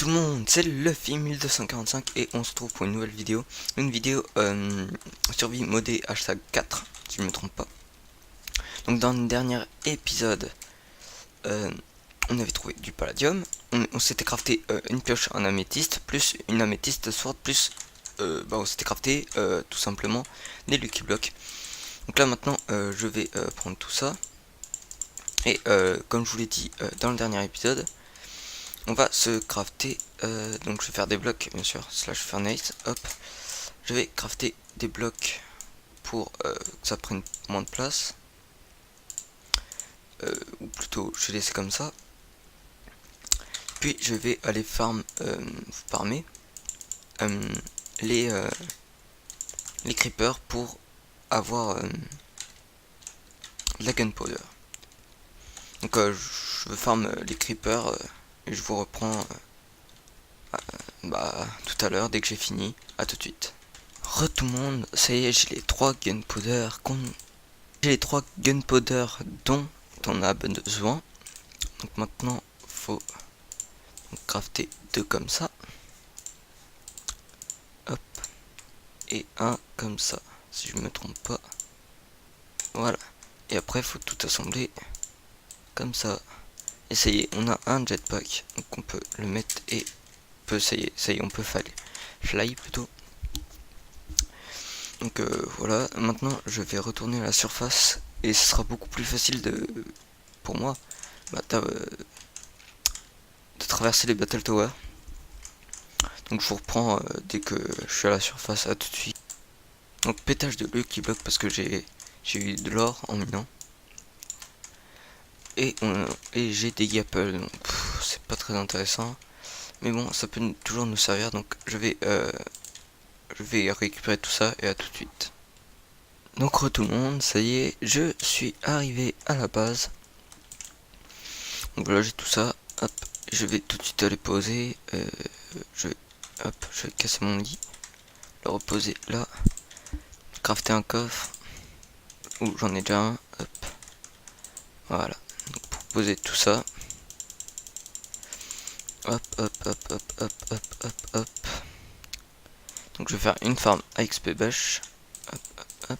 tout le monde, c'est Luffy 1245 et on se retrouve pour une nouvelle vidéo. Une vidéo survie modée hashtag 4, si je ne me trompe pas. Donc dans le dernier épisode, on avait trouvé du palladium. On s'était crafté une pioche en améthyste, plus une améthyste sword, plus on s'était crafté tout simplement des Lucky Blocks. Donc là maintenant je vais prendre tout ça. Et comme je vous l'ai dit dans le dernier épisode, on va se crafter, donc je vais faire des blocs bien sûr, slash furnace, hop, je vais crafter des blocs pour que ça prenne moins de place, ou plutôt je vais laisser comme ça, puis je vais aller farmer les creepers pour avoir la gunpowder. Donc je farm les creepers et je vous reprends tout à l'heure dès que j'ai fini. À tout de suite. Tout le monde, ça y est, j'ai les 3 gunpowder dont on a besoin. Donc maintenant faut crafter 2 comme ça, hop, et un comme ça si je me trompe pas. Voilà, et après faut tout assembler comme ça. Et ça y est, on a un jetpack, donc on peut le mettre et ça y est, on peut fly plutôt. Donc voilà, maintenant je vais retourner à la surface et ce sera beaucoup plus facile pour moi de traverser les battle towers. Donc je vous reprends dès que je suis à la surface, à tout de suite. Donc pétage de Lucky Block parce que j'ai eu de l'or en minant. Et j'ai des gapples, donc c'est pas très intéressant. Mais bon, ça peut toujours nous servir, donc je vais récupérer tout ça et à tout de suite. Donc tout le monde, ça y est, je suis arrivé à la base. Donc voilà, j'ai tout ça, hop, je vais tout de suite aller poser, je vais casser mon lit, le reposer là, crafter un coffre, ou j'en ai déjà un, hop, voilà, donc pour poser tout ça, hop, donc je vais faire une farm à XP bâche, hop,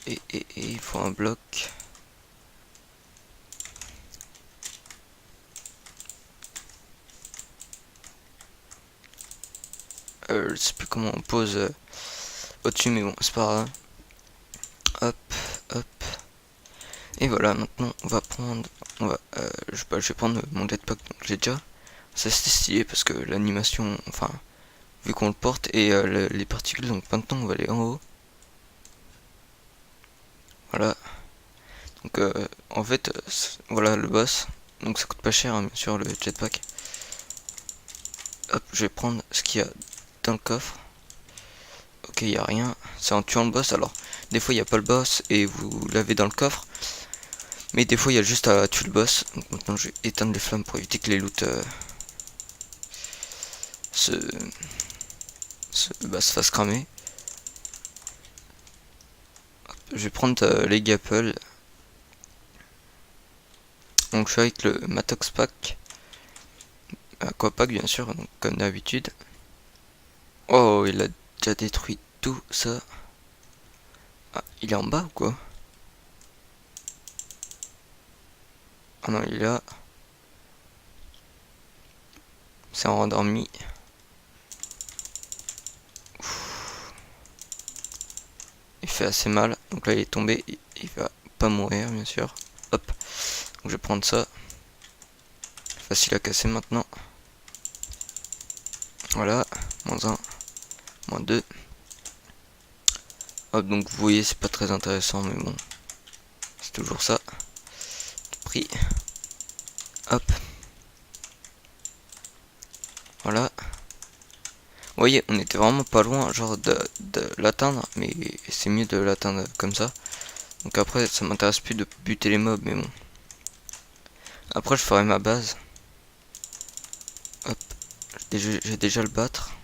et il faut un bloc. Je sais plus comment on pose au-dessus, mais bon, c'est pas grave. Hop. Et voilà, maintenant on va prendre, je vais prendre mon jetpack, donc j'ai déjà. Ça c'est stylé parce que l'animation, enfin, vu qu'on le porte et les particules, donc maintenant on va aller en haut. Voilà. Donc en fait, voilà le boss. Donc ça coûte pas cher, hein, bien sûr, le jetpack. Hop, je vais prendre ce qu'il y a dans le coffre. Ok, il n'y a rien. C'est en tuant le boss. Alors, des fois, il n'y a pas le boss et vous l'avez dans le coffre. Mais des fois, il y a juste à tuer le boss. Donc maintenant, je vais éteindre les flammes pour éviter que les loots se fassent cramer. Hop, je vais prendre les gapples. Donc, je suis avec le Matox Pack. Aquapack, bien sûr, donc, comme d'habitude. Oh, il a déjà détruit tout ça. Ah, il est en bas ou quoi? Ah non, il est là. C'est endormi. Il fait assez mal. Donc là, il est tombé. Il va pas mourir, bien sûr. Hop. Donc je vais prendre ça. Facile à casser maintenant. Voilà. -1. -2. Hop, donc vous voyez, c'est pas très intéressant, mais bon. C'est toujours ça. Pris. Hop. Voilà. Vous voyez, on était vraiment pas loin, genre de l'atteindre, mais c'est mieux de l'atteindre comme ça. Donc après, ça m'intéresse plus de buter les mobs, mais bon. Après, je ferai ma base. Hop. J'ai déjà le battre.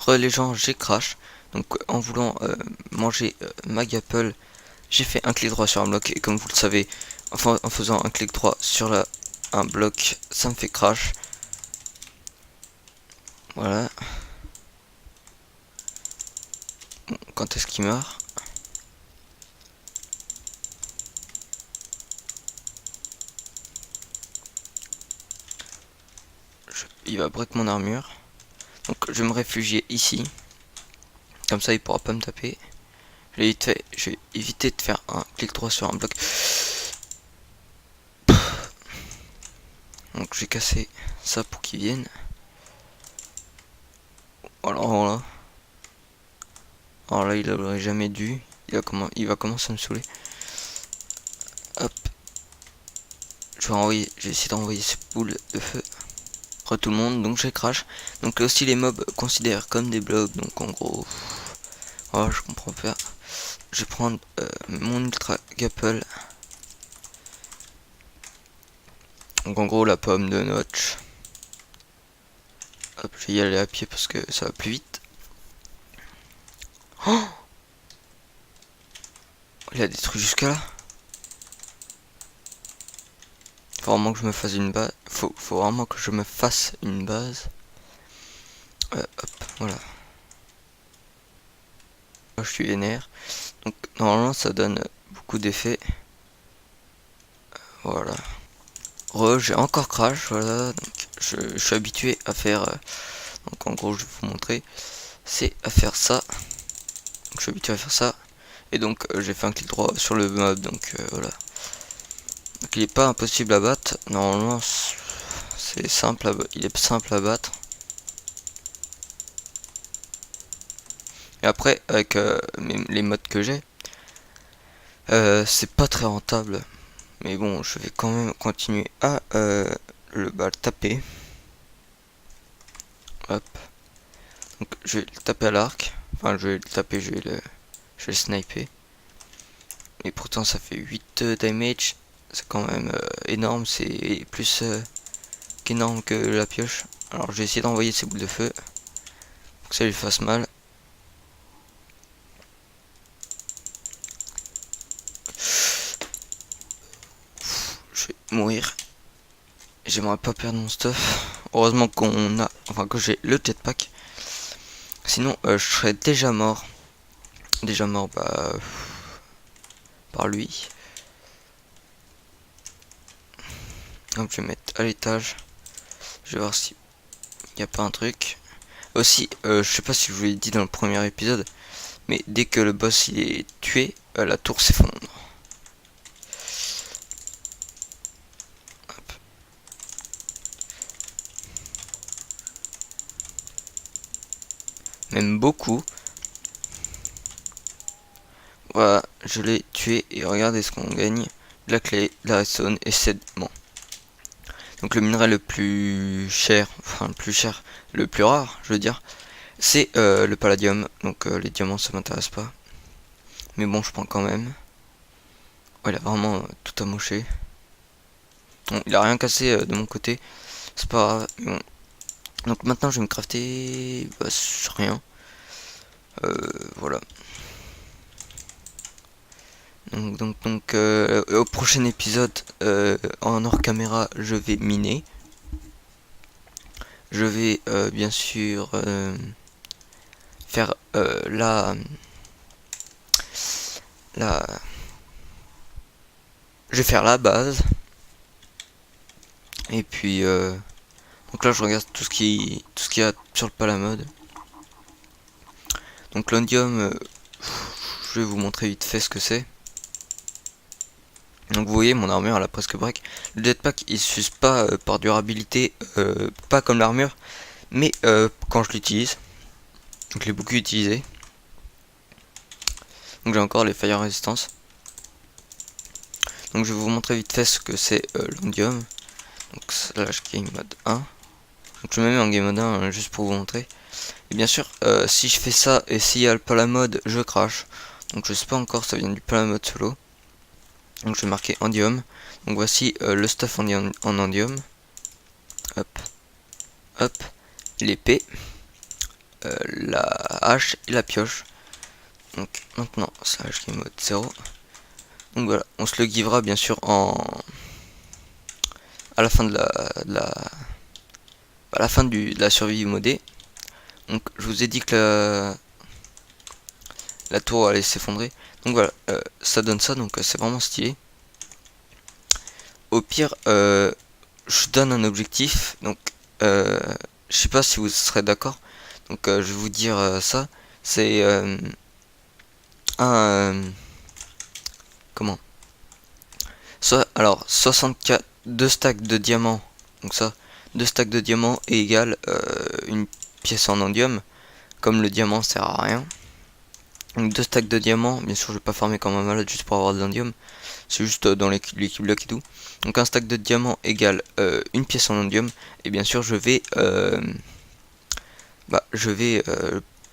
Les gens, j'ai crash. Donc en voulant manger Magapple, j'ai fait un clic droit sur un bloc et comme vous le savez, enfin, en faisant un clic droit sur un bloc, ça me fait crash. Voilà. Bon, quand est-ce qu'il meurt? Il va break mon armure. Donc je vais me réfugier ici. Comme ça il pourra pas me taper. Je vais éviter de faire un clic droit sur un bloc. Donc j'ai cassé ça pour qu'il vienne. Alors là il aurait jamais dû. Il va commencer à me saouler. Hop. Je vais essayer d'envoyer ces boules de feu. Tout le monde, donc j'ai crash. Donc là aussi les mobs considèrent comme des blocs. Donc en gros, oh, je comprends pas. Je vais prendre mon ultra gapple. Donc en gros la pomme de notch. Hop, je vais y aller à pied parce que ça va plus vite. Oh, il a détruit jusqu'à là. Faut vraiment que je me fasse une base. Faut vraiment que je me fasse une base. Hop, voilà. Là, je suis vénère. Donc normalement ça donne beaucoup d'effets. Voilà. J'ai encore crash, voilà. Donc je suis habitué à faire. Donc en gros je vais vous montrer. C'est à faire ça. Donc je suis habitué à faire ça. Et donc j'ai fait un clic droit sur le mob. Donc voilà. Donc il est pas impossible à battre. Normalement c'est simple il est simple à battre. Et après avec les modes que j'ai, c'est pas très rentable. Mais bon, je vais quand même continuer à le taper. Hop. Donc je vais le taper à l'arc. Enfin je vais le taper, je vais le sniper. Et pourtant ça fait 8 damage. C'est quand même énorme. C'est plus qu'énorme que la pioche. Alors je vais essayer d'envoyer ces boules de feu. Pour que ça lui fasse mal. Je vais mourir. J'aimerais pas perdre mon stuff. Heureusement que j'ai le jetpack. Sinon je serais déjà mort. Déjà mort par lui. Donc je vais mettre à l'étage. Je vais voir si il n'y a pas un truc. Aussi, je sais pas si je vous l'ai dit dans le premier épisode, mais dès que le boss il est tué, la tour s'effondre. Même beaucoup. Voilà, je l'ai tué et regardez ce qu'on gagne. La clé, la redstone et 7 diamants. Donc le minerai le plus cher, enfin le plus cher, le plus rare, je veux dire, c'est le palladium. Donc les diamants ça m'intéresse pas. Mais bon, je prends quand même. Oh, il a vraiment tout amoché. Bon, il a rien cassé de mon côté. C'est pas grave. Bon. Donc maintenant je vais me crafter rien. Voilà. Donc au prochain épisode en hors caméra je vais miner. Je vais bien sûr faire je vais faire la base. Et puis donc là je regarde tout ce qu'il y a sur le palamode. Donc l'ondium, je vais vous montrer vite fait ce que c'est. Donc vous voyez mon armure elle a presque break. Le jetpack il s'use pas par durabilité, pas comme l'armure, mais quand je l'utilise. Donc je l'ai beaucoup utilisé. Donc j'ai encore les fire resistance. Donc je vais vous montrer vite fait ce que c'est l'ondium. Donc là je game mode 1. Donc je me mets en game mode 1 juste pour vous montrer. Et bien sûr si je fais ça et s'il y a le palamode je crache. Donc je sais pas encore, ça vient du palamode solo. Donc je vais marquer endium. Donc voici le stuff en endium. Hop. Hop. L'épée. La hache et la pioche. Donc maintenant slash game mode 0. Donc voilà, on se le givera bien sûr à la fin de à la fin de la survie modée. Donc je vous ai dit que la tour allait s'effondrer. Donc voilà, ça donne ça, donc c'est vraiment stylé. Au pire, je donne un objectif, donc je sais pas si vous serez d'accord. Donc je vais vous dire ça. C'est un comment alors 64 2 stacks de diamants. Donc ça, 2 stacks de diamants égale une pièce en endium. Comme le diamant sert à rien. Donc 2 stacks de diamants, bien sûr je vais pas farmer comme un malade juste pour avoir de l'indium. C'est juste dans l'équipe block et tout. Donc un stack de diamants égale une pièce en endium. Et bien sûr je vais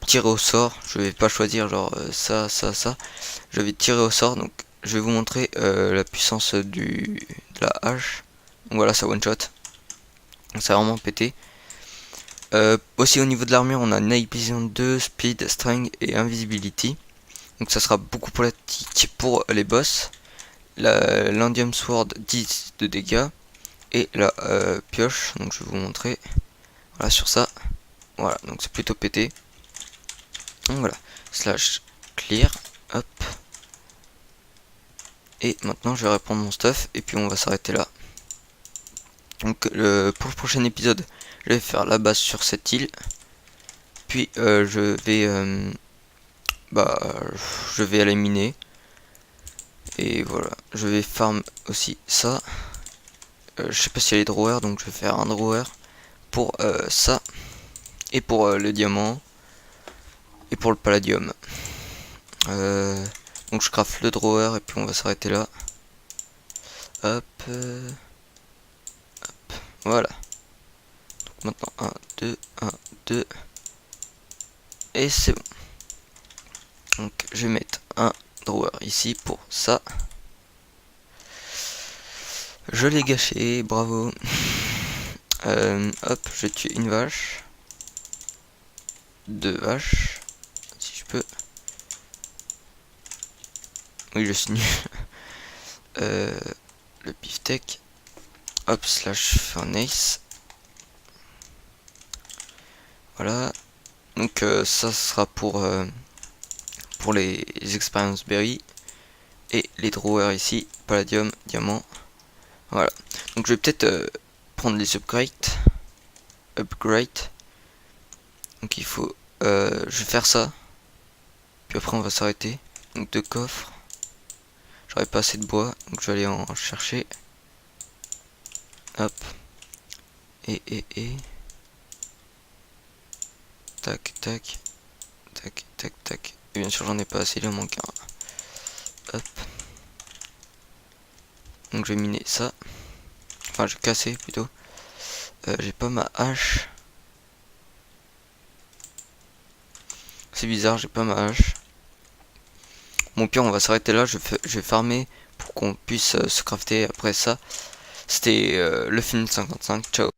tirer au sort. Je vais pas choisir genre ça. Je vais tirer au sort. Donc je vais vous montrer la puissance de la hache. Donc voilà, ça one shot. Donc c'est vraiment pété. Aussi au niveau de l'armure, on a Night Vision 2, Speed, Strength et Invisibility. Donc ça sera beaucoup pratique pour les boss. L'Endium Sword 10 de dégâts. Et la pioche, donc je vais vous montrer. Voilà sur ça. Voilà, donc c'est plutôt pété. Donc voilà, slash clear, hop. Et maintenant je vais reprendre mon stuff et puis on va s'arrêter là. Donc pour le prochain épisode, je vais faire la base sur cette île. Puis je vais aller miner. Et voilà, je vais farm aussi ça. Je sais pas s'il y a les drawers, donc je vais faire un drawer pour ça. Et pour le diamant. Et pour le palladium. Donc je craft le drawer et puis on va s'arrêter là. Hop. Hop. Voilà. Donc maintenant 1, 2, 1, 2. Et c'est bon. Donc je vais mettre un drawer ici pour ça. Je l'ai gâché, bravo. Hop, je vais tuer une vache. 2 vaches. Si je peux. Oui, je suis nul. Le beefsteak. Hop, slash furnace. Voilà. Donc ça sera pour les expériences berry. Et les drawers ici. Palladium, diamant. Voilà. Donc je vais peut-être prendre les upgrades. Donc il faut... je vais faire ça. Puis après on va s'arrêter. Donc 2 coffres. J'aurais pas assez de bois. Donc je vais aller en chercher. Hop. Et. Tac, tac. Tac, tac, tac. Et bien sûr j'en ai pas assez, il en manque un. Hop. Donc je vais miner ça. Enfin je vais casser plutôt. J'ai pas ma hache. C'est bizarre, j'ai pas ma hache. Bon pire on va s'arrêter là, je vais farmer pour qu'on puisse se crafter après ça. C'était le film 55, ciao.